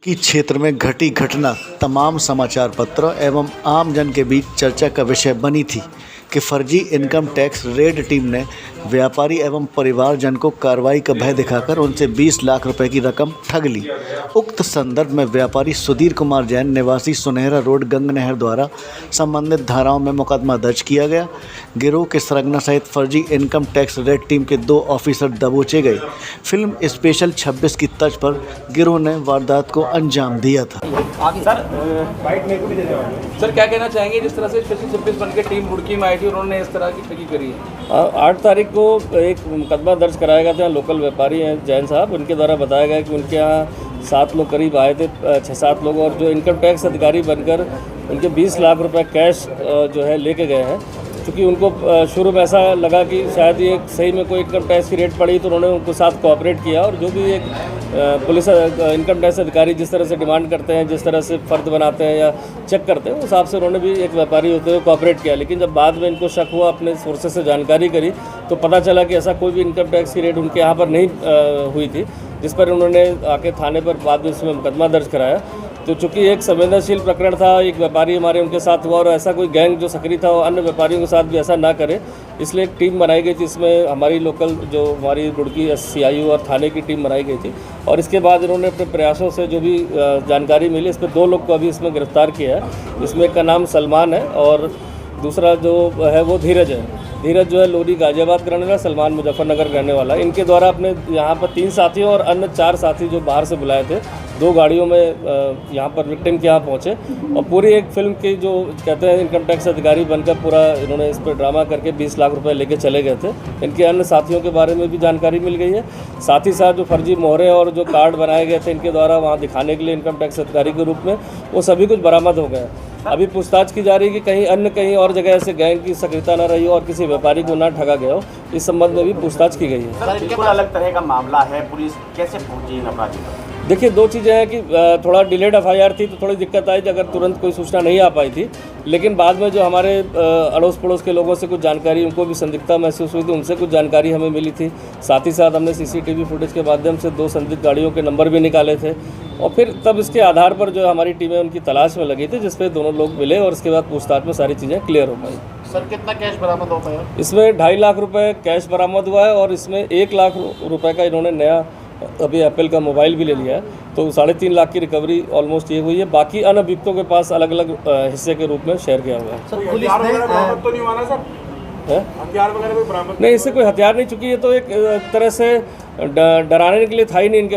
की क्षेत्र में घटी घटना तमाम समाचार पत्रों एवं आम जन के बीच चर्चा का विषय बनी थी कि फर्जी इनकम टैक्स रेड टीम ने व्यापारी एवं परिवारजन को कार्रवाई का भय दिखाकर उनसे 20 लाख रुपए की रकम ठग ली। उक्त संदर्भ में व्यापारी सुधीर कुमार जैन निवासी सुनहरा रोड गंगनहर द्वारा संबंधित धाराओं में मुकदमा दर्ज किया गया। गिरोह के सरगना सहित फर्जी इनकम टैक्स रेड टीम के 2 ऑफिसर दबोचे गए। फिल्म स्पेशल 26 की तर्ज पर गिरोह ने वारदात को अंजाम दिया था। सर क्या कहना चाहेंगे जिस तरह से स्पेशल 26 बन के टीम रुड़की में आई थी, उन्होंने इस तरह की ठगी करी है? 8 तारीख को एक मुकदमा दर्ज कराया गया था। लोकल व्यापारी हैं जैन साहब, उनके द्वारा बताया गया कि उनके यहाँ 7 लोग करीब आए थे, 6-7 लोग, और जो इनकम टैक्स अधिकारी बनकर उनके 20 लाख रुपए कैश जो है लेके गए हैं। क्योंकि उनको शुरू में ऐसा लगा कि शायद ये सही में कोई इनकम टैक्स की रेट पड़ी, तो उन्होंने उनको साथ कोऑपरेट किया और जो भी एक पुलिस इनकम टैक्स अधिकारी जिस तरह से डिमांड करते हैं, जिस तरह से फ़र्द बनाते हैं या चेक करते हैं, उस हिसाब से उन्होंने भी एक व्यापारी होते हुए कोऑपरेट किया। लेकिन जब बाद में इनको शक हुआ, अपने सोर्सेज से जानकारी करी, तो पता चला कि ऐसा कोई भी इनकम टैक्स की रेट उनके यहाँ पर नहीं हुई थी, जिस पर उन्होंने आके थाने पर बाद में इसमें मुकदमा दर्ज कराया। तो चूँकि एक संवेदनशील प्रकरण था, एक व्यापारी हमारे उनके साथ हुआ और ऐसा कोई गैंग जो सक्रिय था वो अन्य व्यापारियों के साथ भी ऐसा ना करे, इसलिए एक टीम बनाई गई थी। इसमें हमारी लोकल जो हमारी रुड़की CIU और थाने की टीम बनाई गई थी और इसके बाद इन्होंने अपने प्रयासों से जो भी जानकारी मिली, इस पर 2 लोग को अभी इसमें गिरफ्तार किया है। इसमें एक का नाम सलमान है और दूसरा जो है वो धीरज है। धीरज जो है लोरी गाजियाबाद का रहने वाला, सलमान मुजफ्फरनगर रहने वाला। इनके द्वारा अपने यहाँ पर 3 साथियों और अन्य 4 साथी जो बाहर से बुलाए थे, 2 गाड़ियों में यहाँ पर विक्टिम के यहाँ पहुँचे और पूरी एक फिल्म की जो कहते हैं इनकम टैक्स अधिकारी बनकर पूरा इन्होंने इस पर ड्रामा करके 20 लाख रुपए लेके चले गए थे। इनके अन्य साथियों के बारे में भी जानकारी मिल गई है। साथ ही साथ जो फर्जी मोहरे और जो कार्ड बनाए गए थे इनके द्वारा वहाँ दिखाने के लिए इनकम टैक्स अधिकारी के रूप में, वो सभी कुछ बरामद हो गया। अभी पूछताछ की जा रही है कि कहीं और जगह ऐसे गैंग की सक्रियता न रही हो और किसी व्यापारी को ना ठगा गया हो। इस संबंध में भी पूछताछ की गई है। सर, बिल्कुल अलग तरह का मामला है, पुलिस कैसे पहुंची इन अपराधियों पर? देखिए, 2 चीज़ें हैं कि थोड़ा डिलेड FIR थी तो थोड़ी दिक्कत आई थी, अगर तुरंत कोई सूचना नहीं आ पाई थी। लेकिन बाद में जो हमारे अड़ोस पड़ोस के लोगों से कुछ जानकारी, उनको भी संदिग्धता महसूस हुई थी, उनसे कुछ जानकारी हमें मिली थी। साथ ही साथ हमने CCTV फुटेज के माध्यम से 2 संदिग्ध गाड़ियों के नंबर भी निकाले थे और फिर तब इसके आधार पर जो हमारी टीमें उनकी तलाश में लगी थी, जिसपे दोनों लोग मिले और उसके बाद पूछताछ में सारी चीज़ें क्लियर हो पाई। सर, कितना कैश बरामद हो पाया? इसमें 2.5 लाख रुपए कैश बरामद हुआ है और इसमें 1 लाख रुपए का इन्होंने नया अभी एप्पल का मोबाइल भी ले लिया है, तो 3.5 लाख की रिकवरी ऑलमोस्ट ये हुई है। बाकी अन्य अभियुक्तों के पास अलग अलग हिस्से के रूप में शेयर किया हुआ है। सर, पुलिस ने तो नहीं माना सर, हथियार वगैरह कोई बरामद नहीं, इससे कोई हथियार नहीं, चुकी ये तो एक तरह से डराने के लिए था ही नहीं इनके